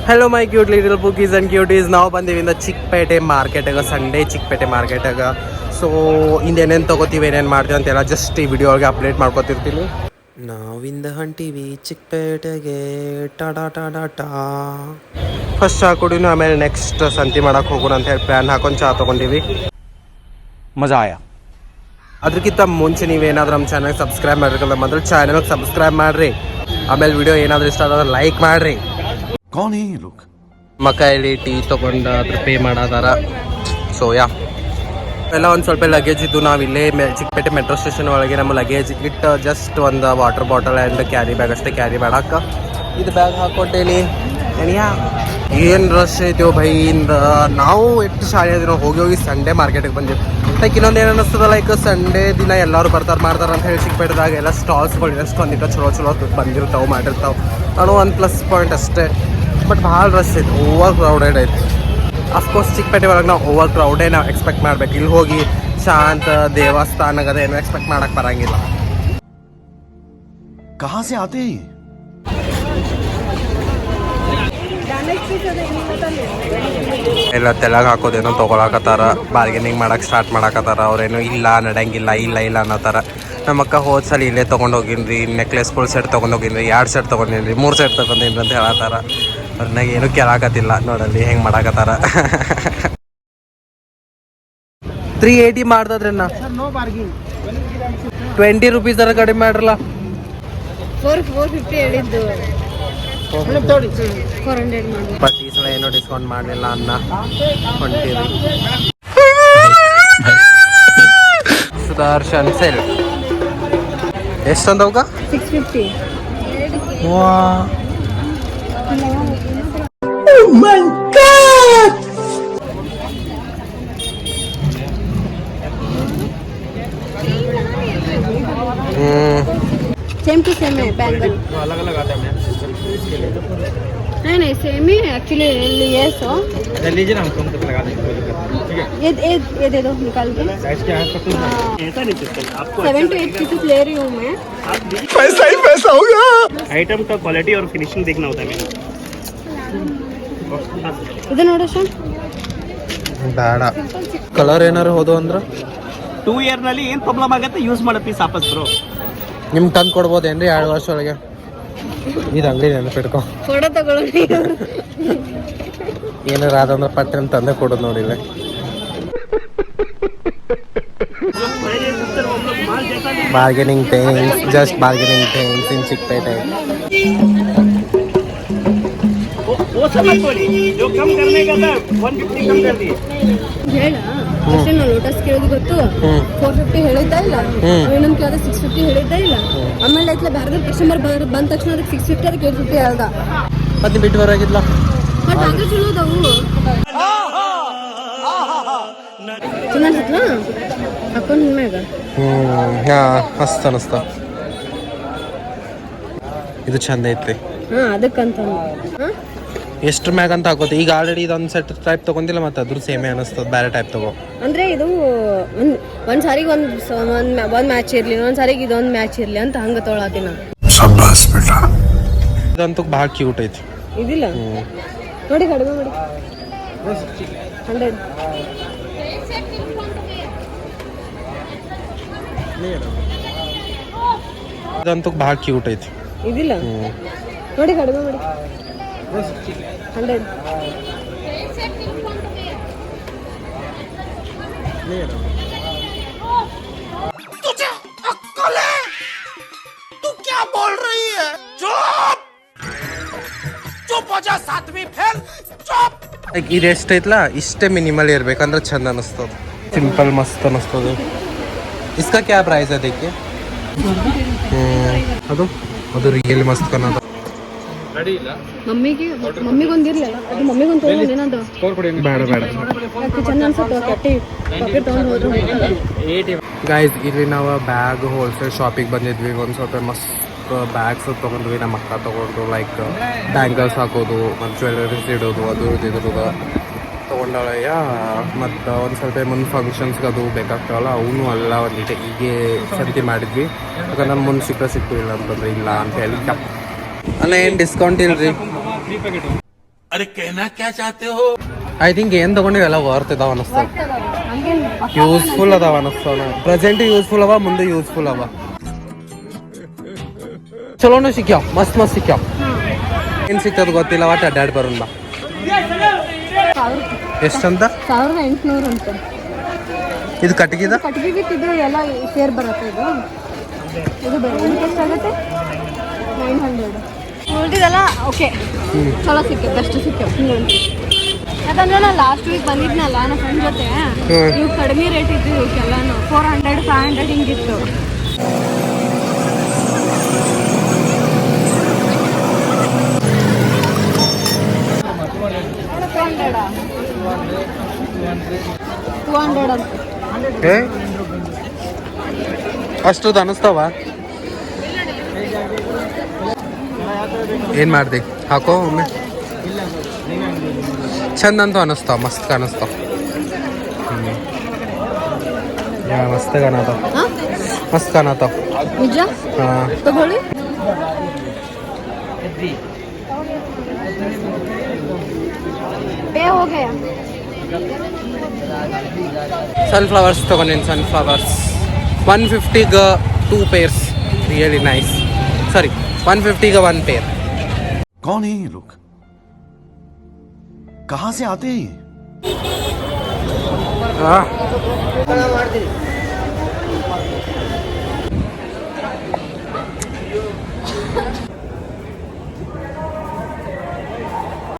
Hello my cute little bookies and cuties. ನಾವು ಬಂದೀವಿಂದ ಚಿಕ್ಕಪೇಟೆ ಮಾರ್ಕೆಟಾಗ, ಸಂಡೇ ಚಿಕ್ಕಪೇಟೆ ಮಾರ್ಕೆಟಾಗ. ಸೊ ಇಂದೇನೇನು ತೊಗೋತೀವಿ, ಏನೇನು ಮಾಡ್ತೀವಿ ಅಂತೆಲ್ಲ ಜಸ್ಟ್ ಈ ವಿಡಿಯೋ ಒಳಗೆ ಅಪ್ಡೇಟ್ ಮಾಡ್ಕೊತಿರ್ತೀನಿ. ನಾವಿಂದ ಹೊಂಟೀವಿ ಚಿಕ್ಕಪೇಟೆಗೆ. ಟಾಡಾ ಟಾಡಾ ಟಾ. ಫಸ್ಟ್ ಚಹಾ ಕುಡಿನು, ಆಮೇಲೆ ನೆಕ್ಸ್ಟ್ ಸಂತಿ ಮಾಡಕ್ಕೆ ಹೋಗೋಣ ಅಂತ ಹೇಳಿ ಪ್ಲ್ಯಾನ್ ಹಾಕೊಂಡು ಚಹಾ ತೊಗೊಂಡಿವಿ. ಮಜಾ ಆಯ. ಅದಕ್ಕಿಂತ ಮುಂಚೆ ನೀವೇನಾದ್ರೂ ನಮ್ಮ ಚಾನಲ್ಗೆ ಸಬ್ಸ್ಕ್ರೈಬ್ ಮಾಡಿರಲ್ಲ, ಮೊದಲು ಚಾನಲ್ಗೆ ಸಬ್ಸ್ಕ್ರೈಬ್ ಮಾಡಿರಿ. ಆಮೇಲೆ ವಿಡಿಯೋ ಏನಾದರೂ ಇಷ್ಟ ಆದ್ರೆ ಲೈಕ್ ಮಾಡಿರಿ. ಮಕ್ಕಳಿ ಟೀ ತೊಗೊಂಡು ಅದ್ರ ಪೇ ಮಾಡಾದಾರ. ಸೊ ಎಲ್ಲ ಒಂದು ಸ್ವಲ್ಪ ಲಗೇಜ್ ಇದ್ದು ನಾವು ಇಲ್ಲೇ ಚಿಕ್ಕಪೇಟೆ ಮೆಟ್ರೋ ಸ್ಟೇಷನ್ ಒಳಗೆ ನಮ್ಮ ಲಗೇಜ್ ಇಟ್ಟು ಜಸ್ಟ್ ಒಂದು water bottle and carry bag ಅಷ್ಟೇ ಕ್ಯಾರಿ ಮಾಡಕ್ಕೆ ಇದು ಬ್ಯಾಗ್ ಹಾಕ್ಕೊಟ್ಟೇನಿ. ಏನು ರಶ್ ಐತೆವು ಭೈಯಿಂದ. ನಾವು ಎಷ್ಟು ಶಾಲೆ ದಿನ ಹೋಗಿ ಸಂಡೇ ಮಾರ್ಕೆಟಿಗೆ ಬಂದೀವಿ. ಲೈಕ್ ಇನ್ನೊಂದು ಏನು ಅನ್ನಿಸ್ತದ, ಲೈಕ್ ಸಂಡೇ ದಿನ ಎಲ್ಲರೂ ಮಾಡ್ತಾರೆ ಅಂತ ಹೇಳಿ ಚಿಕ್ಕಪೇಟೆದಾಗ ಎಲ್ಲ ಸ್ಟಾಲ್ಸ್ಗಳು ಎಷ್ಟು ಒಂದಿಟ್ಟು ಚಲೋ ಬಂದಿರ್ತಾವೆ, ಮಾಡಿರ್ತಾವೆ ಅನ್ನೋ ಒಂದು ಪ್ಲಸ್ ಪಾಯಿಂಟ್ ಅಷ್ಟೇ. ಬಟ್ ಭಾಳ ರಶ್ ಐತೆ, ಓವರ್ ಕ್ರೌಡೆಡ್ ಐತೆ. ಅಫ್ಕೋರ್ಸ್ ಚಿಕ್ಕಪೇಟೆ ಒಳಗೆ ನಾವು ಓವರ್ ಕ್ರೌಡೇ ನಾವು ಎಕ್ಸ್ಪೆಕ್ಟ್ ಮಾಡ್ಬೇಕು. ಇಲ್ಲಿ ಹೋಗಿ ಶಾಂತ ದೇವಸ್ಥಾನಗದ ಏನು ಎಕ್ಸ್ಪೆಕ್ಟ್ ಮಾಡಕ್ಕೆ ಬರಂಗಿಲ್ಲ. ಎಲ್ಲ ತೆಳಗೆ ಹಾಕೋದೇನೋ ತೊಗೊಳಕತ್ತಾರ, ಬಾರ್ಗೇನಿಂಗ್ ಮಾಡಕ್ಕೆ ಸ್ಟಾರ್ಟ್ ಮಾಡಕತ್ತಾರ. ಅವ್ರೇನು ಇಲ್ಲ ನಡೆಯಂಗಿಲ್ಲ, ಇಲ್ಲ ಅನ್ನೋತಾರ. ನಮ್ಮಕ್ಕ ಹೋದ ಸಲ ಇಲ್ಲೇ ತೊಗೊಂಡೋಗಿನ್ರಿ, ನೆಕ್ಲೆಸ್ಗಳು ಸೆಟ್ ತೊಗೊಂಡೋಗಿನ್ರಿ, 2 ಸೆಟ್ ತೊಗೊಂಡಿನ್ರಿ, 3 ಸೆಟ್ ತೊಗೊಂಡಿನ್ರಿ ಅಂತ ಹೇಳತ್ತಾರ. ಅವ್ರನ್ನಾಗ ಏನೂ ಕೇಳಾಕತ್ತಿಲ್ಲ, ನೋಡಲ್ಲಿ ಹೆಂಗೆ ಮಾಡಾಕತ್ತಾರ. 380 ಮಾಡ್ದದ್ರನ್ನ 20 ರೂಪೀಸ್ ಅರ ಕಡಿಮೆ ಮಾಡ್ರಲ್ಲ. 450 ಹೇಳಿದ್ದು, 400 ಮಾಡಿ. ಬಟ್ ಈ ಸಲ ಏನೋ ಡಿಸ್ಕೌಂಟ್ ಮಾಡಲಿಲ್ಲ ಅನ್ನ ಹೊಂಟಿರಿ. ಸುದರ್ಶನ್ ಸೆಲ್ ಎಷ್ಟೊಂದವಾಗ 650. सेम टू सेम है बैंगल, अलग आता है मैम सिस्टम इसके लिए. नहीं सेम ही एक्चुअली ये सो लीजिए ना, हम कम तक लगा देंगे. ठीक है, ये दे दो निकाल के. साइज क्या है आपका? ऐसा नहीं सिस्टम आपको 7 to 8 पीसेस ले रही हूँ मैं. पैसा ही पैसा होगा. आइटम का क्वालिटी और फिनिशिंग देखना होता है मेरा. ಇದು ನೋಡು ಸರ್, ಬೇಡ ಕಲರ್ ಏನಾರು ಹೋದು ಅಂದ್ರೆ 2 ಇಯರ್ ನಲ್ಲಿ ಏನು ಪ್ರಾಬ್ಲಮ್ ಆಗುತ್ತೆ ಯೂಸ್ ಮಾಡೋ ಪೀಸ್ ವಾಪಸ್ ಬ್ರೋ. ನಿಮ್ಗೆ ತಂದು ಕೊಡ್ಬೋದೇನ್ರಿ 2 ವರ್ಷ ಒಳಗೆ? ಇದು ಅಂಗಡಿ ನೆನಪಿಟ್ಕೊ, ಫೋಟೋ ತಗೊಳ್ಳಿ. ಏನಾರ ಆದಂದ್ರೆ ಪಟ್ಟೆ ತಂದೆ ಕೊಡೋದು ನೋಡಿಲ್ಲ. Bargaining things, just bargaining things in Chickpete. वो सब मत बोली, जो कम करने का था 150 कम कर दिए. ಹೇಳ ಅಷ್ಟೇ. ನಾವು ಲೋಟಸ್ ಕೇಳೋದು ಗೊತ್ತು, 450 ಹೇಳಿದ್ದ ಇಲ್ಲ, ಇನ್ನೊಂದು ಕೇಳಿದ್ರೆ 650 ಹೇಳಿದ್ದ ಇಲ್ಲ. ಆಮೇಲೆ ಐತ್ಲ ಬೇರೆ ಕಸ್ಟಮರ್ ಬಂದ ತಕ್ಷಣ ಅದಕ್ಕೆ 650 ಅದಕ್ಕೆ 850 ಹೇಳ್ದ. ಮತ್ತೆ ಬಿಟ್ಟು ಬರಾಗಿಲ್ಲ. ಬಟ್ ಆಗ ಚಲೋ ಅದಾವು, ಚೆನ್ನಾಗಿತ್ತಲ್ಲ ಹಾಕೊಂಡು ಹಿಂಗ. ಮಸ್ತ್ ಅನಿಸ್ತ. ಇದು ಚಂದ ಐತಿ. ಅದಕ್ಕಂತ ಎಷ್ಟು ಮ್ಯಾಗ ಅಂತ ಹಾಕೋತಿ. ಈಗ ಆಲ್ರೆಡಿ ಇದೊಂದು ಸೆಟ್ ಟೈಪ್ ತೊಗೊಂಡಿಲ್ಲ, ಮತ್ತೆ ಅದ್ರ ಸೇಮೇ ಅನಿಸ್ತದೆ. ಬೇರೆ ಟೈಪ್ ತಗೋ. ಅಂದ್ರೆ ಇದು ಒಂದ್ ಸಾರಿಗೆ ಒಂದ್ ಮ್ಯಾಚ್ ಇರ್ಲಿ, ಒಂದ್ ಸಾರಿಗೆ ಇದೊಂದು ಮ್ಯಾಚ್ ಇರ್ಲಿ ಅಂತ ಹಂಗ ತೊಗೊಳತೀನಿ. ಇದಂತೂ ಭಾಳ ಕ್ಯೂಟ್ ಐತಿ. ಇದಿಲ್ಲ ನೋಡಿ, ಕಡಿಮೆ ಮಾಡಿ 100. ಇದಂತೂ ಭಾಳ ಕ್ಯೂಟ್ ಐತಿ. ಇದಿಲ್ಲ ನೋಡಿ, ಕಡಿಮೆ ಮಾಡಿ 100. तुझे अक्ल है? तू क्या बोल रही है? चुप चुप हो जा, 7वीं फेल. चुप. ಇದು ಎಷ್ಟು ಐತ್ಲಾ, ಇಷ್ಟೇ ಮಿನಿಮಲ್ ಇರ್ಬೇಕಂದ್ರೆ ಚಂದ ಅನಿಸ್ತದ. ಸಿಂಪಲ್ ಮಸ್ತ್ ಅನಿಸ್ತದೆ. ಇಸ್ಕಾ ಕ್ಯಾ ಪ್ರೈಸ್ है देखिए. ಅದು ರಿಯಲ್ ಮಸ್ತ್ ಕನ್ನಡ. ಮಮ್ಮಿಗೊಂದಿರ್ಲಿಲ್ಲ, ಅದು ಮಮ್ಮಿಗೊಂದು ತೊಗೊಂಡು ಏನದು ಬೇಡ ಚಂದ ಅನ್ಸುತ್ತೆ. ಕಟ್ಟಿ ಪಾಕೆಟ್ ತೊಗೊಂಡು ಹೋದ್ರು. ಗೈಸ್, ಇಲ್ಲಿ ನಾವು ಬ್ಯಾಗ್ ಹೋಲ್ಸೇಲ್ ಶಾಪಿಗೆ ಬಂದಿದ್ವಿ. ಒಂದು ಸ್ವಲ್ಪ ಮಸ್ತ್ ಬ್ಯಾಗ್ಸ್ ತೊಗೊಂಡ್ವಿ. ನಮ್ಮ ಅಕ್ಕ ತೊಗೊಂಡು ಲೈಕ್ ಬ್ಯಾಂಗಲ್ಸ್ ಹಾಕೋದು ಮತ್ತು ಜ್ಯುವೆಲರೀಸ್ ಇಡೋದು, ಅದು ಇದ್ರದ್ದು ತೊಗೊಂಡಾಳಯ್ಯ. ಮತ್ತು ಒಂದು ಸ್ವಲ್ಪ ಮುಂದೆ ಫಂಕ್ಷನ್ಸ್ಗೆ ಅದು ಬೇಕಾಗ್ತಾವಲ್ಲ, ಅವನು ಅಲ್ಲ ಒಂದಿಟ್ಟು ಹೀಗೆ ಸಂತಿ ಮಾಡಿದ್ವಿ. ಯಾಕಂದ್ರೆ ನಾನು ಮುಂದೆ ಸಿಕ್ಕು ಇಲ್ಲ ಅಂತಂದ್ರೆ ಇಲ್ಲ ಅಂತ ಹೇಳಿ. ಅಲ್ಲ ಏನು ಡಿಸ್ಕೌಂಟ್ ಇಲ್ರಿ? अरे कहना क्या चाहते हो? ಐ ಥಿಂಕ್ ಏನು ತಗೊಂಡಿವಿ ಎಲ್ಲ ವರ್ತ್ ಇದಾವ ಅನಿಸ್ತಾವ, ಹಂಗೇನ್ ಯೂಸ್ಫುಲ್ ಅದಾವ ಅನಿಸ್ತಾವ. ಪ್ರೆಸೆಂಟ್ ಯೂಸ್ಫುಲ್ ಅವ, ಮುಂದೆ ಯೂಸ್ಫುಲ್ ಅವ. ಚಲೋನು ಸಿಕ್ಕ್ಯಾವ, ಮಸ್ತ್ ಮಸ್ತ್ ಸಿಕ್ಕ್ಯಾವ. ಏನು ಸಿಕ್ತದ ಗೊತ್ತಿಲ್ಲ, ಒಟ್ಟು ಅಡ್ಡಾಡಿ ಬರೋಣ ಬಾ. ಎಷ್ಟಂತ? 1800 ಅಂತ. ಇದು ಕಟ್ಟಿಗಿದ ಕಟ್ಟಿಗೆ ಬಿಟ್ಟಿದ್ರೆ ಎಲ್ಲ ಸೇರ್ ಬರುತ್ತೆ. ಇದು ಬೇರೆ ಎಷ್ಟಾಗುತ್ತೆ? 900. ಉಳಿದಿದೆಲ್ಲ ಓಕೆ, ಚಲೋ ಸಿಕ್ಕ, ಬೆಸ್ಟ್ ಸಿಕ್ಕ. ಯಾಕಂದ್ರೆ ನಾನು ಲಾಸ್ಟ್ ವೀಕ್ ಬಂದಿದ್ನಲ್ಲ ನನ್ನ ಫ್ರೆಂಡ್ ಜೊತೆ, ಇವು ಕಡಿಮೆ ರೇಟ್ ಇದ್ದು ಇವಕ್ಕೆಲ್ಲಾನು 400 500 ಹಿಂಗಿತ್ತು. ಅಷ್ಟು ಅನಿಸ್ತಾವ. ಏನು ಮಾಡ್ದೆ ಹಾಕೋ ಒಮ್ಮೆ. ಚಂದ ಅಂತೂ ಅನಿಸ್ತಾವ, ಮಸ್ತ್ ಕಾಣಿಸ್ತಾವ. ಮಸ್ತ್ ಕಾಣತಾವ, ಮಸ್ತ್ ಕಾಣತಾವ. ನಿಜ ಹಾಂ ತಗೊಳ್ಳಿ. ಸನ್ಫ್ಲವರ್ಸ್ ತಗೊಂಡೇನು, ಸನ್ಫ್ಲವರ್ಸ್ 150ಗೆ 2 pairs, ರಿಯಲಿ ನೈಸ್. ಸಾರಿ 150ಗೆ 1 pair. कौन है ये लोग? कहां से आते हैं? ಹಾಂ